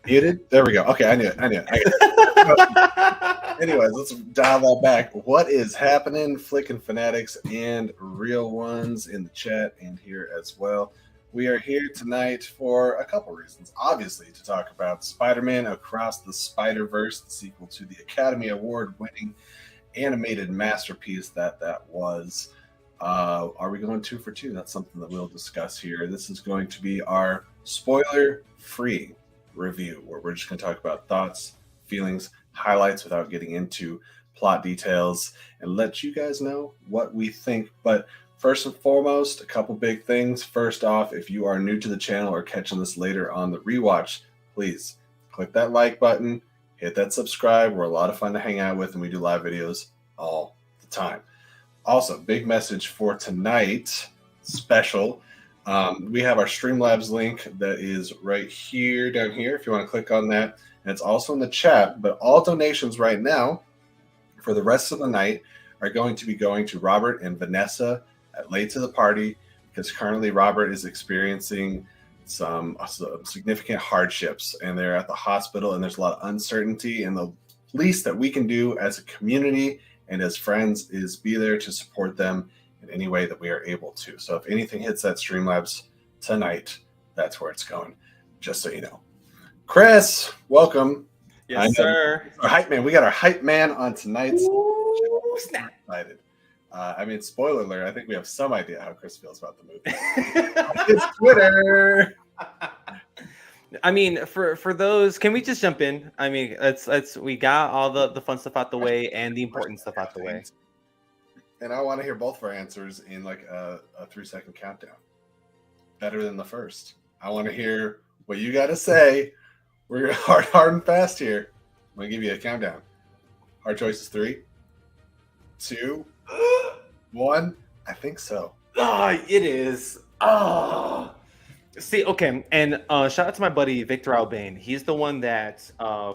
Muted? There we go. Okay, I knew it. Anyways, let's dial that back. What is happening, Flickin' Fanatics and real ones in the chat and here as well? We are here tonight for a couple reasons. Obviously, to talk about Spider-Man Across the Spiderverse, the sequel to the Academy Award-winning animated masterpiece that was. Are we going 2 for 2? That's something that we'll discuss here. This is going to be our spoiler-free review, where we're just going to talk about thoughts, feelings, highlights without getting into plot details and let you guys know what we think. But first and foremost, a couple big things. First off, if you are new to the channel or catching this later on the rewatch, please click that like button, hit that subscribe. We're a lot of fun to hang out with, and we do live videos all the time. Also, big message for tonight, special. We have our Streamlabs link that is right here, down here, if you want to click on that. And it's also in the chat, but all donations right now for the rest of the night are going to be going to Robert and Vanessa at Late to the Party, because currently Robert is experiencing some significant hardships, and they're at the hospital, and there's a lot of uncertainty, and the least that we can do as a community and as friends is be there to support them in any way that we are able to. So if anything hits that Streamlabs tonight, that's where it's going, just so you know. Chris, welcome. Yes, sir. Our hype man. We got our hype man on tonight's Ooh, snap. Excited. I mean, spoiler alert, I think we have some idea how Chris feels about the movie. It's Twitter. I mean, for those, can we just jump in? I mean, let's we got all the fun stuff out the way and the important stuff out the way. And I want to hear both of our answers in like a 3-second countdown. Better than the first. I want to hear what you got to say. We're hard and fast here. I'm going to give you a countdown. Our choice is 3, 2, 1. I think so. Oh, it is. Oh. See, okay, and shout out to my buddy Victor Albain. He's the one that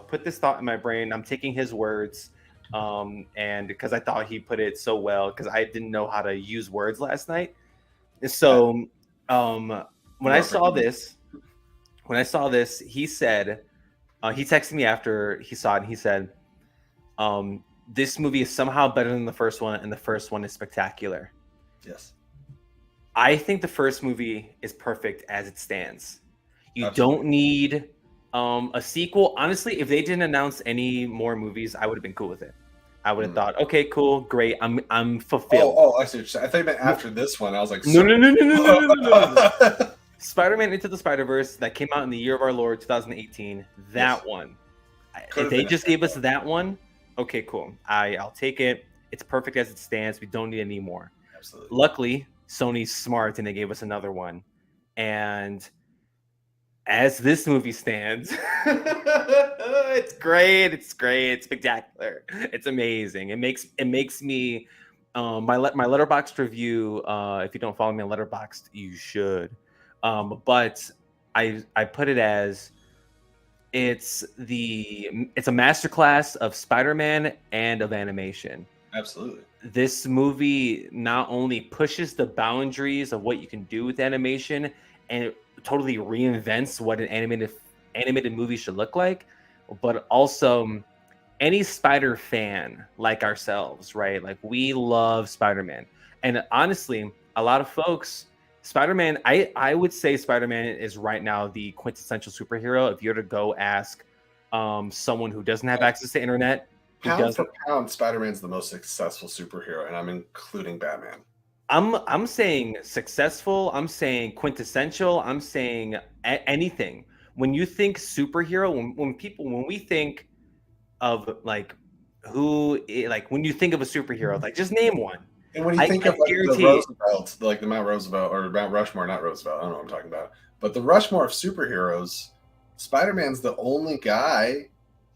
put this thought in my brain. I'm taking his words, and because I thought he put it so well, because I didn't know how to use words last night. So when I saw this, he said, he texted me after he saw it, and he said, this movie is somehow better than the first one, and the first one is spectacular. Yes. I think the first movie is perfect as it stands. You Absolutely. Don't need a sequel. Honestly, if they didn't announce any more movies, I would have been cool with it. I would have thought, okay, cool, great. I'm fulfilled. Oh, I see what you're saying. I thought you meant after this one. I was like, No. Spider-Man Into the Spiderverse that came out in the year of our Lord 2018. That one. If they just gave us that one, okay, cool. I'll take it. It's perfect as it stands. We don't need any more. Absolutely. Luckily, Sony's smart and they gave us another one. And as this movie stands, it's great. It's spectacular. It's amazing. It makes me my Letterboxd review. If you don't follow me on Letterboxd, you should. But I put it as it's a masterclass of Spider-Man and of animation. Absolutely. This movie not only pushes the boundaries of what you can do with animation, and it totally reinvents what an animated movie should look like, but also any Spider fan like ourselves, right? Like, we love Spider-Man. And honestly, a lot of folks, Spider-Man, I would say Spider-Man is right now the quintessential superhero. If you were to go ask someone who doesn't have access to internet, Pound for pound, Spider-Man's the most successful superhero, and I'm including Batman. I'm saying successful. I'm saying quintessential. I'm saying anything. When you think superhero, when we think of when you think of a superhero, like, just name one. And when you think of like the Roosevelt, like the Mount Roosevelt or Mount Rushmore, not Roosevelt, I don't know what I'm talking about, but the Rushmore of superheroes, Spider-Man's the only guy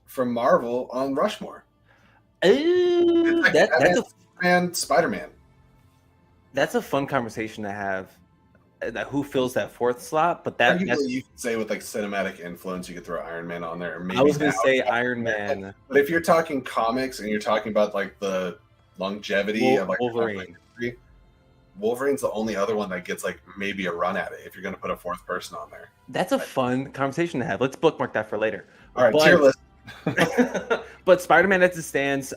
from Marvel on Rushmore. Ooh, like that's Spider-Man. That's a fun conversation to have. Who fills that fourth slot? But that's you could say with like cinematic influence, you could throw Iron Man on there. Or maybe I was going to say Iron Man. But if you're talking comics and you're talking about like the longevity of like Wolverine, Wolverine's the only other one that gets like maybe a run at it if you're going to put a fourth person on there. That's a fun conversation to have. Let's bookmark that for later. All right, tier list. But Spider-Man as it stands,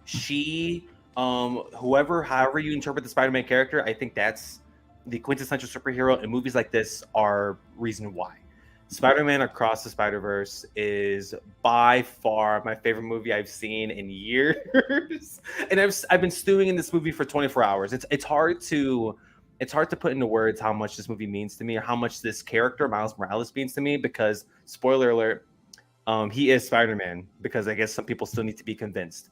she, whoever, however you interpret the Spider-Man character, I think that's the quintessential superhero, and movies like this are reason why. Spider-Man Across the Spider-Verse is by far my favorite movie I've seen in years, and I've been stewing in this movie for 24 hours. It's hard to put into words how much this movie means to me, or how much this character Miles Morales means to me. Because spoiler alert, he is Spider-Man. Because I guess some people still need to be convinced,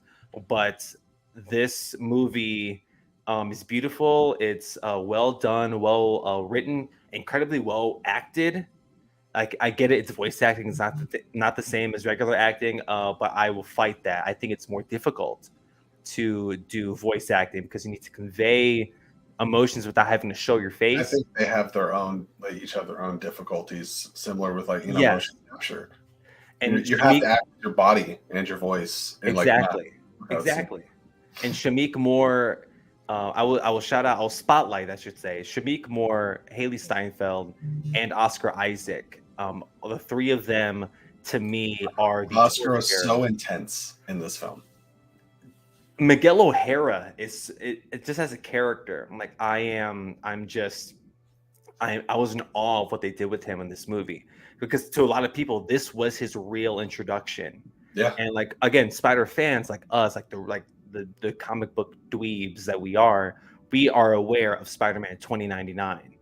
but this movie is beautiful. It's well done, well written, incredibly well acted. I get it. It's voice acting. It's not the same as regular acting, but I will fight that. I think it's more difficult to do voice acting because you need to convey emotions without having to show your face. I think they have their own, like each have their own difficulties, similar with like motion capture. And you have to act with your body and your voice. And exactly. And Shamik Moore, I will shout out, I'll spotlight, I should say, Shamik Moore, Haley Steinfeld, and Oscar Isaac. The three of them, to me, are the Oscar is so intense in this film. Miguel O'Hara it just as a character. I was in awe of what they did with him in this movie, because to a lot of people this was his real introduction. Yeah. And like, again, Spider fans like us, like the comic book dweebs that we are aware of Spider-Man 2099.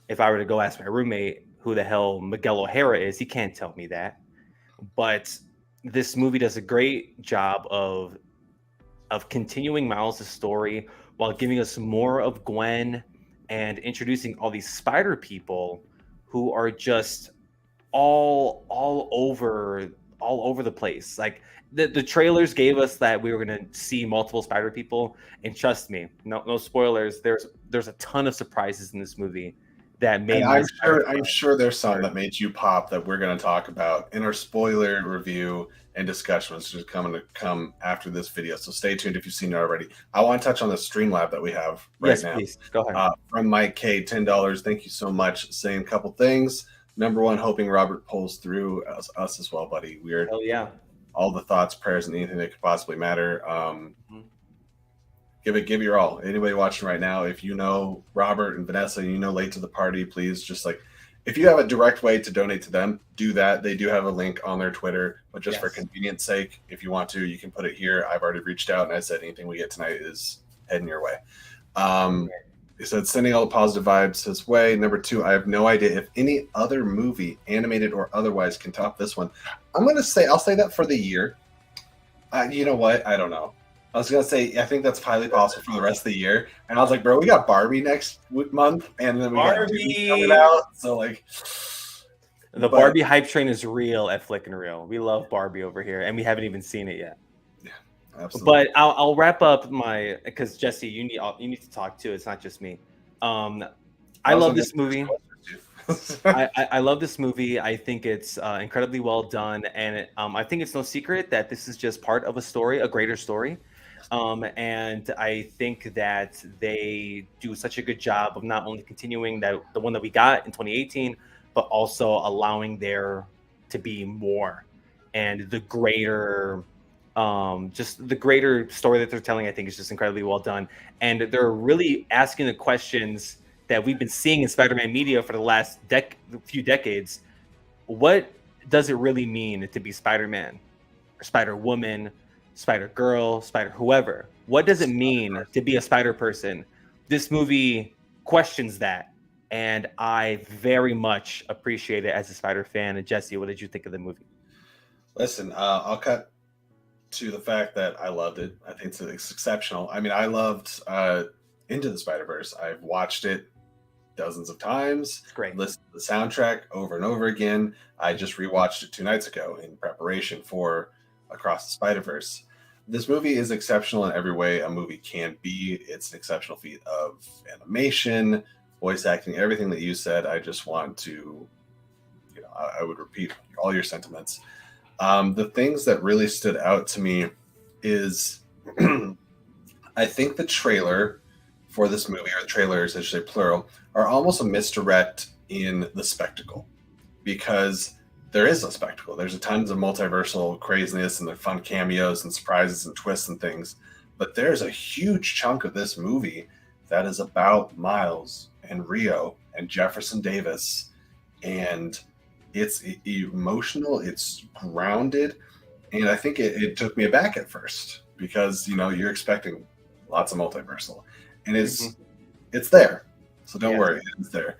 If I were to go ask my roommate who the hell Miguel O'Hara is, he can't tell me that. But this movie does a great job of continuing Miles' story while giving us more of Gwen and introducing all these spider people who are just all over the place. Like the trailers gave us that we were going to see multiple spider people, and trust me, no spoilers, there's a ton of surprises in this movie that made I'm sure there's some that made you pop that we're going to talk about in our spoiler review and discussion, which is come after this video. So stay tuned if you've seen it already. I want to touch on the Streamlab that we have right now. Please. Go ahead. From Mike K, $10. Thank you so much. Saying a couple things. Number one, hoping Robert pulls through us as well, buddy. We're all the thoughts, prayers, and anything that could possibly matter. Give it your all. Anybody watching right now, if you know Robert and Vanessa, and you know Late to the Party, please just if you have a direct way to donate to them, do that. They do have a link on their Twitter, but just for convenience sake, if you want to, you can put it here. I've already reached out and I said anything we get tonight is heading your way. He said sending all the positive vibes his way. Number two, I have no idea if any other movie, animated or otherwise, can top this one. I'll say that for the year. You know what? I don't know. I was going to say, I think that's highly possible for the rest of the year. And I was like, bro, we got Barbie next month. And then we got Dune coming out. So, Barbie hype train is real at Flick and Reel. We love Barbie over here. And we haven't even seen it yet. Yeah, absolutely. But I'll wrap up because Jesse, you need to talk too. It's not just me. I love this movie. I love this movie. I think it's incredibly well done. And I think it's no secret that this is just part of a greater story. And I think that they do such a good job of not only continuing the one that we got in 2018, but also allowing there to be more, and the greater story that they're telling. I think is just incredibly well done, and they're really asking the questions that we've been seeing in Spider-Man media for the last few decades. What does it really mean to be Spider-Man or Spider-Woman, Spider-Girl, Spider-whoever? What does it mean to be a Spider-Person? This movie questions that, and I very much appreciate it as a Spider fan. And Jesse, what did you think of the movie? Listen, I'll cut to the fact that I loved it. I think it's exceptional. I mean, I loved Into the Spider-Verse. I've watched it dozens of times. It's great. Listened to the soundtrack over and over again. I just rewatched it 2 nights ago in preparation for Across the Spider-Verse. This movie is exceptional in every way a movie can be. It's an exceptional feat of animation, voice acting, everything that you said. I just want to, I would repeat all your sentiments. The things that really stood out to me is I think the trailer for this movie, or the trailers, I should say plural, are almost a misdirect in the spectacle, because there is a spectacle. There's a tons of multiversal craziness and the fun cameos and surprises and twists and things. But there's a huge chunk of this movie that is about Miles and Rio and Jefferson Davis. And it's emotional, it's grounded. And I think it took me aback at first because, you're expecting lots of multiversal. And it's there. So don't worry, it's there.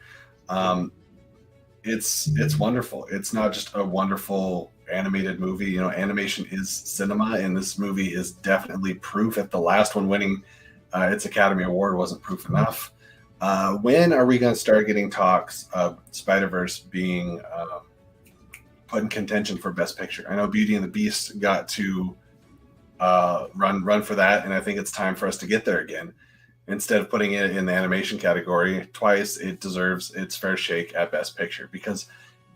It's wonderful. It's not just a wonderful animated movie. Animation is cinema, and this movie is definitely proof. If the last one winning its Academy Award wasn't proof enough, when are we going to start getting talks of Spider-Verse being put in contention for Best Picture? I know Beauty and the Beast got to run for that, and I think it's time for us to get there again. Instead of putting it in the animation category twice, it deserves its fair shake at Best Picture, because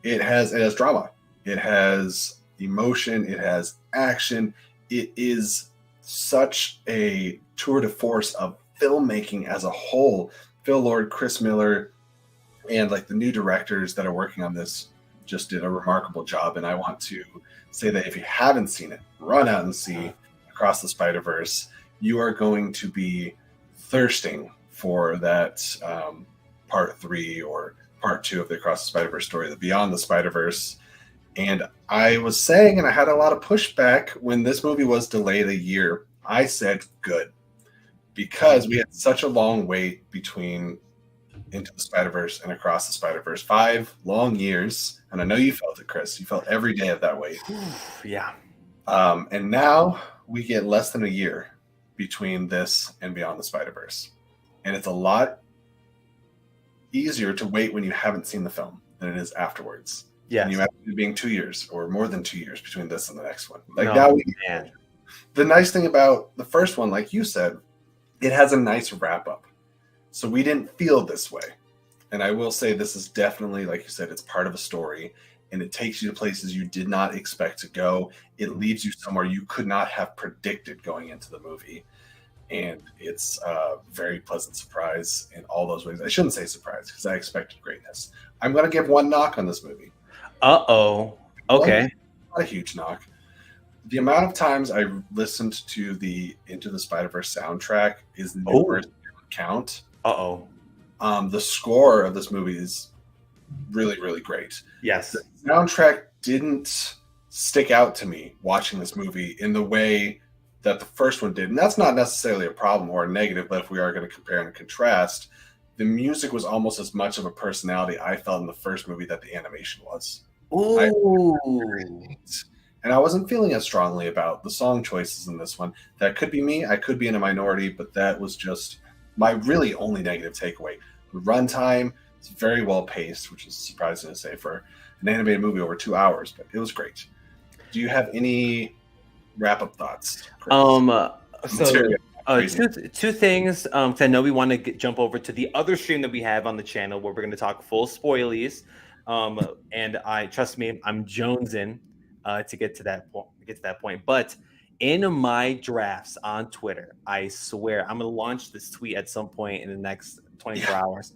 it has drama, it has emotion, it has action. It is such a tour de force of filmmaking as a whole. Phil Lord, Chris Miller, and like the new directors that are working on this just did a remarkable job. And I want to say that if you haven't seen it, run out and see Across the Spider-Verse. You are going to be thirsting for that part 3 or part 2 of the Across the Spider-Verse story, the Beyond the Spider-Verse. And I was saying, and I had a lot of pushback when this movie was delayed a year. I said good, because we had such a long wait between Into the Spider-Verse and Across the Spider-Verse. 5 long years. And I know you felt it, Chris. You felt every day of that wait. Yeah. And now we get less than a year between this and Beyond the Spider-Verse. And it's a lot easier to wait when you haven't seen the film than it is afterwards. Yeah. And you have it being 2 years or more than 2 years between this and the next one. The nice thing about the first one, like you said, it has a nice wrap up. So we didn't feel this way. And I will say this is definitely, like you said, it's part of a story, and it takes you to places you did not expect to go. It leads you somewhere you could not have predicted going into the movie. And it's a very pleasant surprise in all those ways. I shouldn't say surprise, because I expected greatness. I'm going to give one knock on this movie. Uh-oh. Okay. Not a huge knock. The amount of times I listened to the Into the Spider-Verse soundtrack is nowhere to count. Uh-oh. The score of this movie is really, really great. Yes. The soundtrack didn't stick out to me watching this movie in the way that the first one did. And that's not necessarily a problem or a negative, but if we are going to compare and contrast, the music was almost as much of a personality I felt in the first movie that the animation was. Ooh. And I wasn't feeling as strongly about the song choices in this one. That could be me. I could be in a minority, but that was just my really only negative takeaway. The runtime is very well paced, which is surprising to say for an animated movie over 2 hours, but it was great. Do you have any wrap-up thoughts, Chris? Two things. I know we want to jump over to the other stream that we have on the channel where we're going to talk full spoilies. And trust me, I'm jonesing to get to that point. But in my drafts on Twitter, I swear I'm going to launch this tweet at some point in the next 24 hours.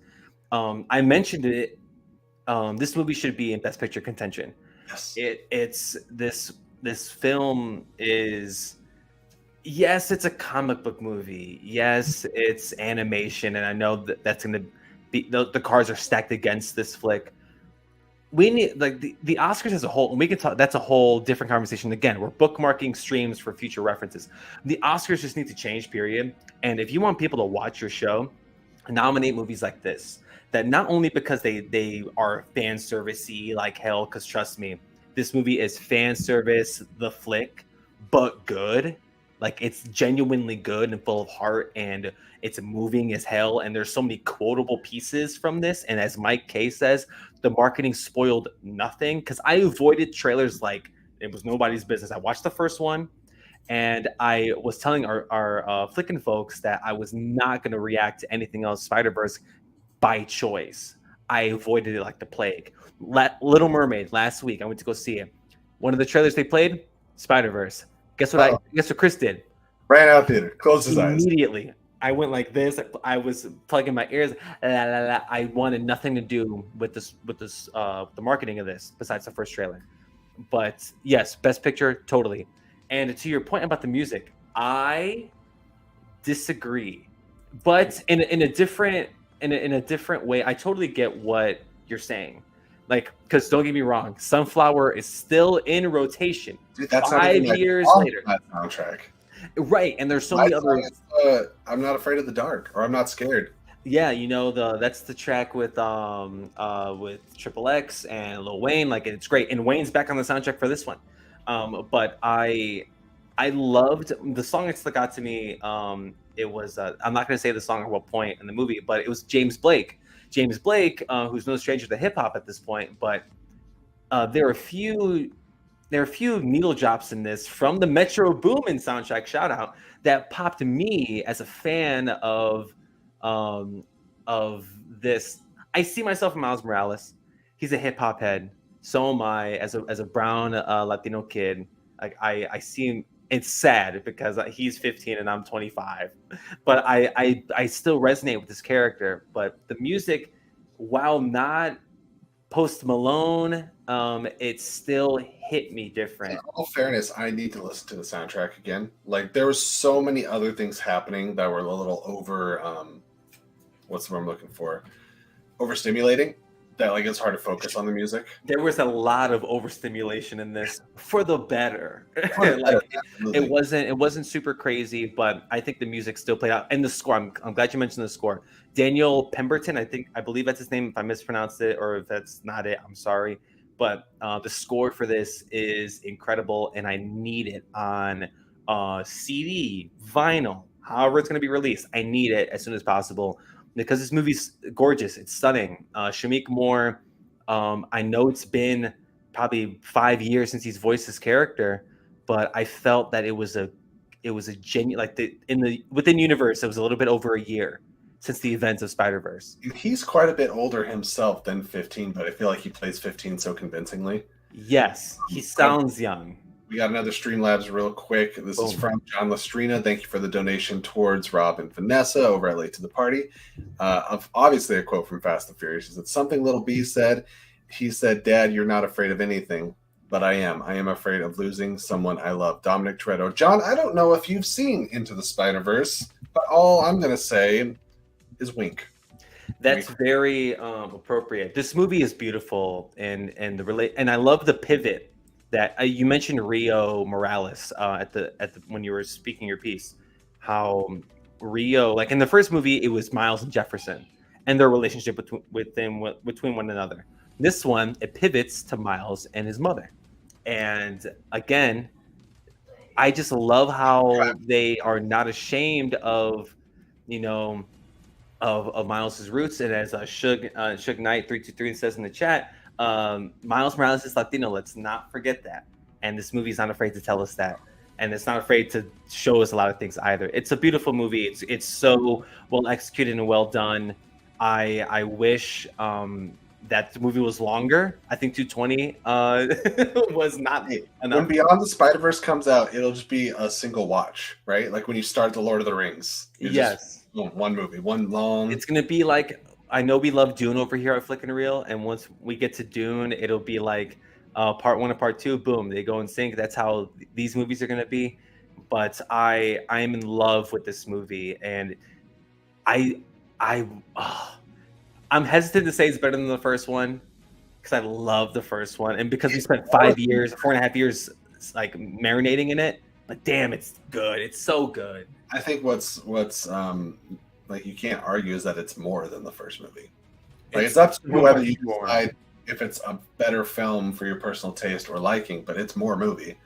I mentioned it. This movie should be in Best Picture contention. Yes. It's this film is, yes, it's a comic book movie. Yes, it's animation, and I know that's going to be the cards are stacked against this flick. We need the Oscars as a whole, and we can talk. That's a whole different conversation. Again, we're bookmarking streams for future references. The Oscars just need to change, period. And if you want people to watch your show, nominate movies like this. That not only because they are fan servicey like hell, because trust me, this movie is fan service, the flick, but good. Like, it's genuinely good and full of heart, and it's moving as hell. And there's so many quotable pieces from this. And as Mike K says, the marketing spoiled nothing, because I avoided trailers like it was nobody's business. I watched the first one, and I was telling our flickin' folks that I was not going to react to anything else Spider-Verse by choice. I avoided it like the plague. Little Mermaid last week, I went to go see it. One of the trailers they played, Spider-Verse. Guess what Chris did? Ran out theater, closed his eyes. Immediately. I went like this. I was plugging my ears. La, la, la. I wanted nothing to do with the marketing of this besides the first trailer. But yes, best picture, totally. And to your point about the music, I disagree, but in a different way. I totally get what you're saying. Like, because don't get me wrong, Sunflower is still in rotation. Dude, that's 5 years later. That soundtrack. Right, and there's so many other. I'm Not Afraid of the Dark, or I'm Not Scared. Yeah, that's the track with Triple X and Lil Wayne. Like, it's great, and Wayne's back on the soundtrack for this one. But I loved the song that stuck out to me. It was I'm not going to say the song at what point in the movie, but it was James Blake. James Blake, who's no stranger to hip hop at this point, but there are a few needle drops in this from the Metro Boomin soundtrack, shout out, that popped me as a fan of this. I see myself in Miles Morales. He's a hip hop head. So am I as a brown Latino kid. Like I see him. It's sad because he's 15 and I'm 25, but I still resonate with this character. But the music, while not Post Malone, it still hit me different. In all fairness, I need to listen to the soundtrack again. Like, there was so many other things happening that were a little over what's the word I'm looking for? Overstimulating. That, like, it's hard to focus on the music. There was a lot of overstimulation in this for the better. Like, it wasn't super crazy, but I think the music still played out. And the score, I'm glad you mentioned the score. Daniel Pemberton, I believe that's his name. If I mispronounced it or if that's not it, I'm sorry. But the score for this is incredible, and I need it on CD, vinyl, however it's going to be released. I need it as soon as possible because this movie's gorgeous. It's stunning. Shamik Moore, I know it's been probably 5 years since he's voiced his character, but I felt that it was a genuine, like within universe, it was a little bit over a year since the events of Spiderverse. He's quite a bit older himself than 15, but I feel like he plays 15 so convincingly. Yes, he sounds young. We got another Streamlabs real quick. This is from John Lestrina. Thank you for the donation towards Rob and Vanessa over at Late to the Party. Obviously a quote from Fast and Furious. It's something Little B said. He said, "Dad, you're not afraid of anything, but I am. I am afraid of losing someone I love." Dominic Toretto. John, I don't know if you've seen Into the Spider-Verse, but all I'm going to say is wink. That's very appropriate. This movie is beautiful, and I love the pivot that you mentioned Rio Morales at the when you were speaking your piece. How Rio, like in the first movie, it was Miles and Jefferson and their relationship between one another. This one, it pivots to Miles and his mother, and again, I just love how they are not ashamed of, of Miles's roots. And as Suge Knight 323 says in the chat, Miles Morales is Latino. Let's not forget that. And this movie is not afraid to tell us that, and it's not afraid to show us a lot of things either. It's a beautiful movie. It's so well executed and well done. I wish that the movie was longer. I think 220 was not enough. When Beyond the Spider-Verse comes out, it'll just be a single watch, right? Like when you start The Lord of the Rings. Yes. One movie, one long. It's going to be like, I know we love Dune over here at Flick and Reel, and once we get to Dune, it'll be like part one and part two, boom, they go in sync. That's how these movies are going to be. But I am in love with this movie, and I'm hesitant to say it's better than the first one because I love the first one, and because we spent 4.5 years like marinating in it. But damn, it's good. It's so good. I think what's like you can't argue is that it's more than the first movie. Like it's up to you whether you decide if it's a better film for your personal taste or liking, but it's more movie.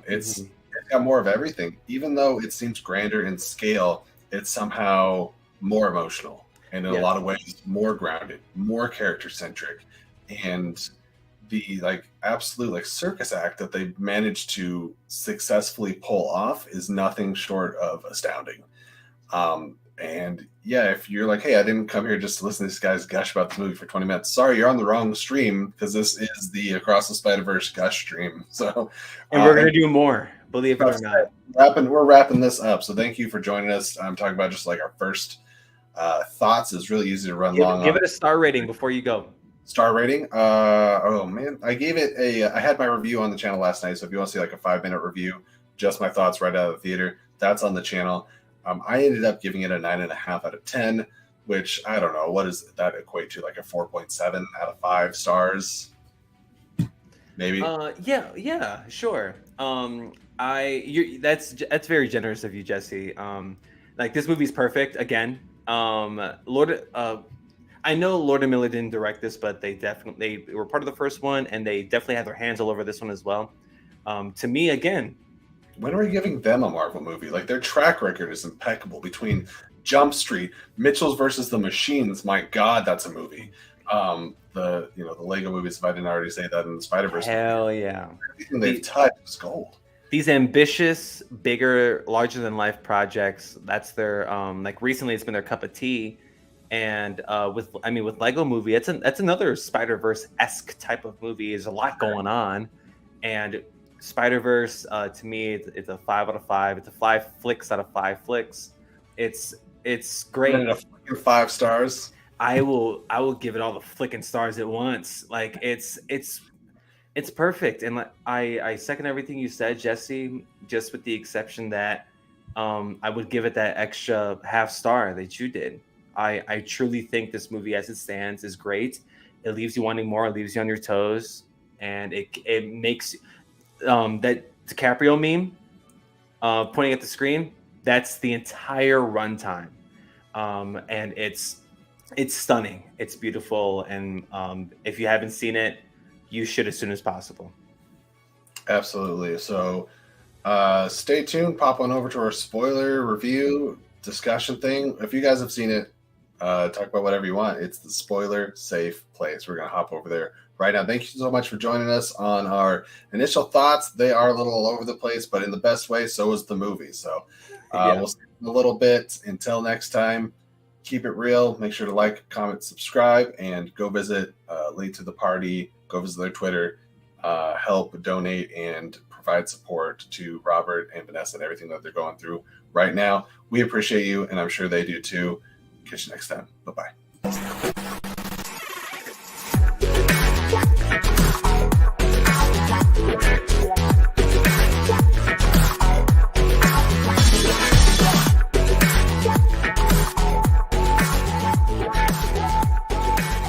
It's got more of everything. Even though it seems grander in scale, it's somehow more emotional and in a lot of ways more grounded, more character centric, and the absolute circus act that they managed to successfully pull off is nothing short of astounding. And yeah, if you're like, hey, I didn't come here just to listen to this guy's gush about the movie for 20 minutes. Sorry, you're on the wrong stream because this is the Across the Spider-Verse gush stream. So, and we're going to do more. believe it or not. We're wrapping this up. So thank you for joining us. I'm talking about just like our first thoughts. Is really easy to run long. Give it a star rating before you go. Star rating. Oh man, I gave it I had my review on the channel last night. So if you want to see like a 5-minute review, just my thoughts right out of the theater, that's on the channel. I ended up giving it a 9.5 out of 10, which I don't know what does that equate to, like a 4.7 out of 5 stars. Maybe. Yeah, sure. That's very generous of you, Jesse. Like this movie's perfect. Again, I know Lord and Miller didn't direct this, but they were part of the first one, and they definitely had their hands all over this one as well. To me, again, when are we giving them a Marvel movie? Like their track record is impeccable between Jump Street, Mitchell's versus the Machines. My God, that's a movie. The Lego movies, if I didn't already say that, in the Spiderverse. Hell yeah. Everything they've touched is gold. These ambitious, bigger, larger than life projects, that's their like recently it's been their cup of tea. And with Lego movie, that's another Spider-Verse-esque type of movie. There's a lot going on. And Spider-Verse, to me, it's a 5 out of 5. It's a 5 flicks out of 5 flicks. It's great. And a 5 stars. I will give it all the flicking stars at once. Like it's perfect. And like I second everything you said, Jesse, just with the exception that I would give it that extra half star that you did. I truly think this movie as it stands is great. It leaves you wanting more, it leaves you on your toes, and it makes that DiCaprio meme pointing at the screen, that's the entire runtime. And it's stunning. It's beautiful. And if you haven't seen it, you should as soon as possible. Absolutely. So stay tuned. Pop on over to our spoiler review discussion thing. If you guys have seen it, talk about whatever you want. It's the spoiler safe place. We're going to hop over there right now. Thank you so much for joining us on our initial thoughts. They are a little all over the place, but in the best way. So is the movie. So we'll see you in a little bit. Until next time, keep it real. Make sure to like, comment, subscribe, and go visit Late to the Party. Go visit their Twitter. Help donate and provide support to Robert and Vanessa and everything that they're going through right now. We appreciate you, and I'm sure they do too. Catch you next time. Bye-bye.